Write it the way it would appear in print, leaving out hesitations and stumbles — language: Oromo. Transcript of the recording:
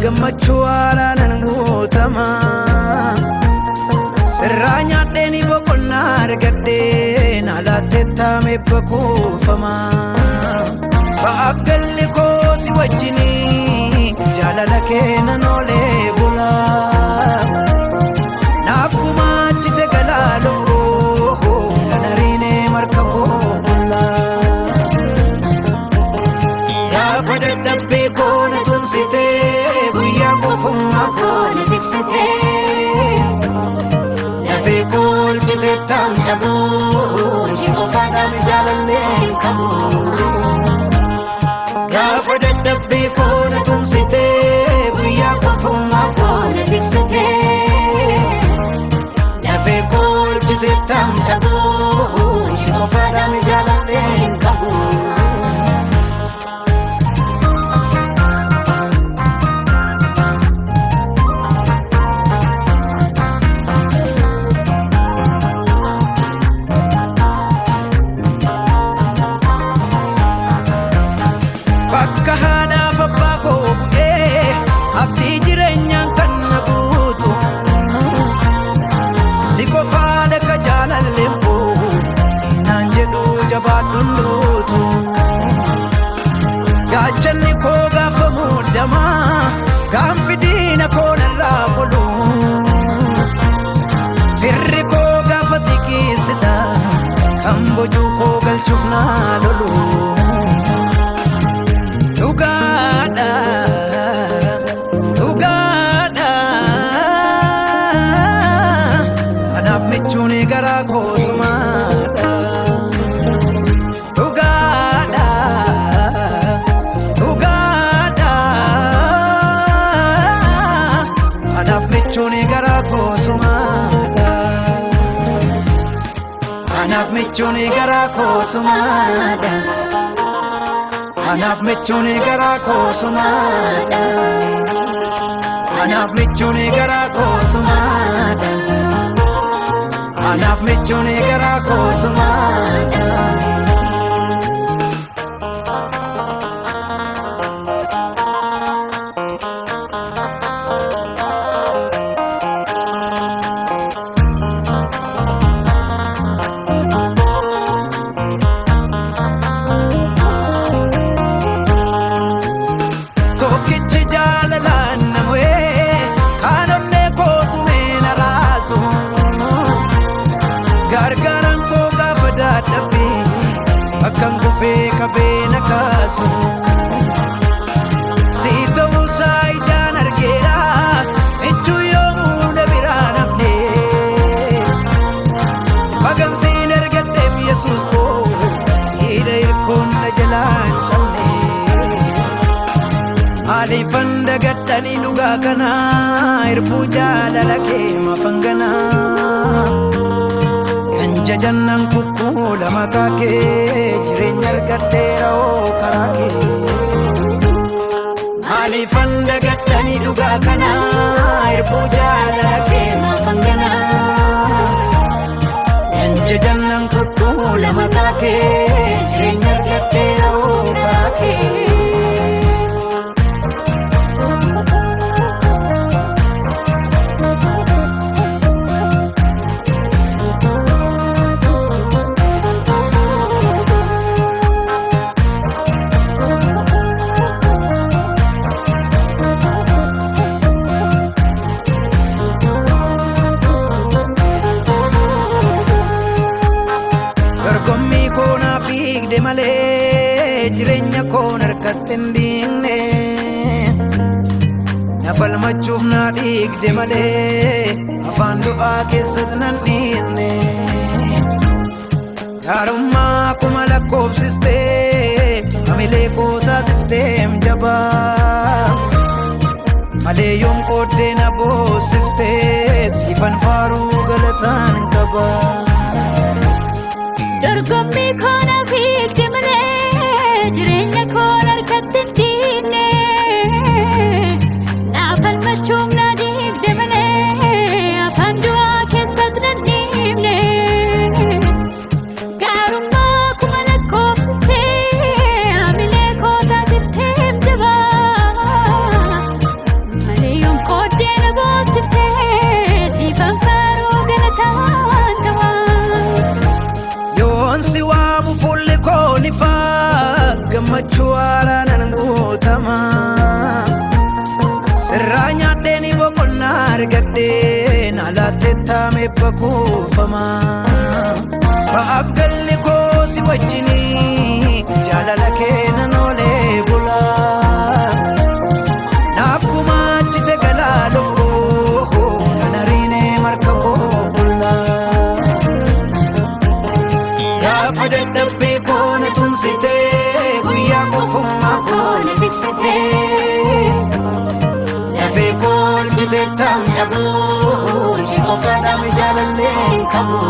Gammachuudhaan guutama sirraanya dheeni boqonnaa argadheen alaatti taame bakuufama ba'aaf galli koo si wajjinii jaalala kee nan oolee bula naaf gumaachite galaaloo nan hariinee marka koo bulla gaafa dadhabbee koo na tumsitee Fumma kone diksite Nafe kol kite tam jabu Shiko fadam jalalle kabu Gafa dadabbe kone tumsite Guya ko fumma kone diksite Nafe kol kite tam jabu Shiko fadam jalalle kabu Gaachanni koo gaafa muuddamaa gaanfidiina koo narraa qolu firri koo gaafa xiqqeessidha kan bojuu koo galchuuf naa lolu dhugaadha dhugaadha anaaf michuun garaa koo sumaadha Anaaf michuun garaa koo sumaadha Anaaf michuun garaa koo sumaadha Anaaf michuun garaa koo sumaadha Anaaf michuun garaa koo sumaadha Gargaaran koo gaafa dadhabee akkan kufee qabeena kaasu si ta'uusaa ijaan argeera michuu yoomuu na biraa nafne magansiin argadheem Yesuus koo siidha hirkoon na jalaan cabne maaliifan dagadhanii dhugaa kanaa hirbuu jaalala kee mafanganaa Jajannan kukkuula maqaa kee jireenya argadheera oo karaa kee maaliifan dagadhanii dhugaa kanaa hirbuu jaalala kee mafanganaa jajannan kukkuula maqaa kee jireenya argadheera oo karaa kee malee jireenya koon harkatti hin dhiigne na falmachuuf na dhiigde malee afaan du'aa keessatti nan dhiigne gaarummaa kuma lakkoofsistee hamilee koo taasifteem jabaa malee yoom qooddee na boosiftee siifan faaruu galataan qaba. Dorgommii koo na fiigde malee jireenya koo harkatti hin dhiibne naaf falmachuuf na diigde malee afaan du'aa keessatti nan dhiibne. Gaarummaa kuma lakkoofsistee hamilee koo taasifteem jabaa malee yoom qooddee na boosiftee siifan faaruu galataan qaba. Yoon si waamu fuulli koo ni faa gammachuu haaraan guutama sirraa nyaadhee ni boqonnaa argadhee na laattee taamee bakuufama. Ba'aaf galli koo si wajjinii jaalala kee nan oolee bulaa naaf gumaachite galaa lubbuu nan hariinee marka koo bullaa. Gaafa dadhabbii koo na tumsitee guyyaa qofummaa koo na tiksitee lafee koo olchitee taam cabuu si qofaadhaan jaalallee hin qabu.